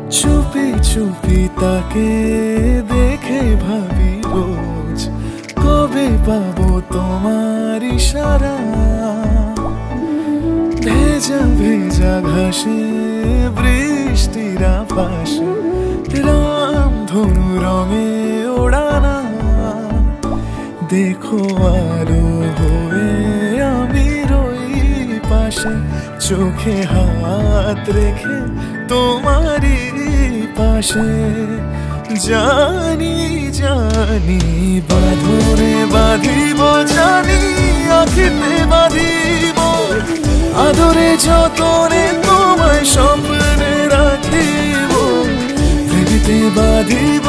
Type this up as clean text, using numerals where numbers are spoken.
চুপি চুপি তাকে দেখে ভাবি রোজ, কবে পাবো তোমার ইশারা। ভেজা ভেজা ঘাসে বৃষ্টির আভাসে রামধনু রঙে ওড়ানা। দেখো আলো হয়ে আমি রই পাশে, চোখে হাত রেখে তোমারই পাশে। জানি জানি বাঁধনে বাঁধিব, জানি আখিতে বাঁধিব, আদরে যতনে তোমায় স্বপ্নে রাখিব। প্রেমেতে বাঁধিব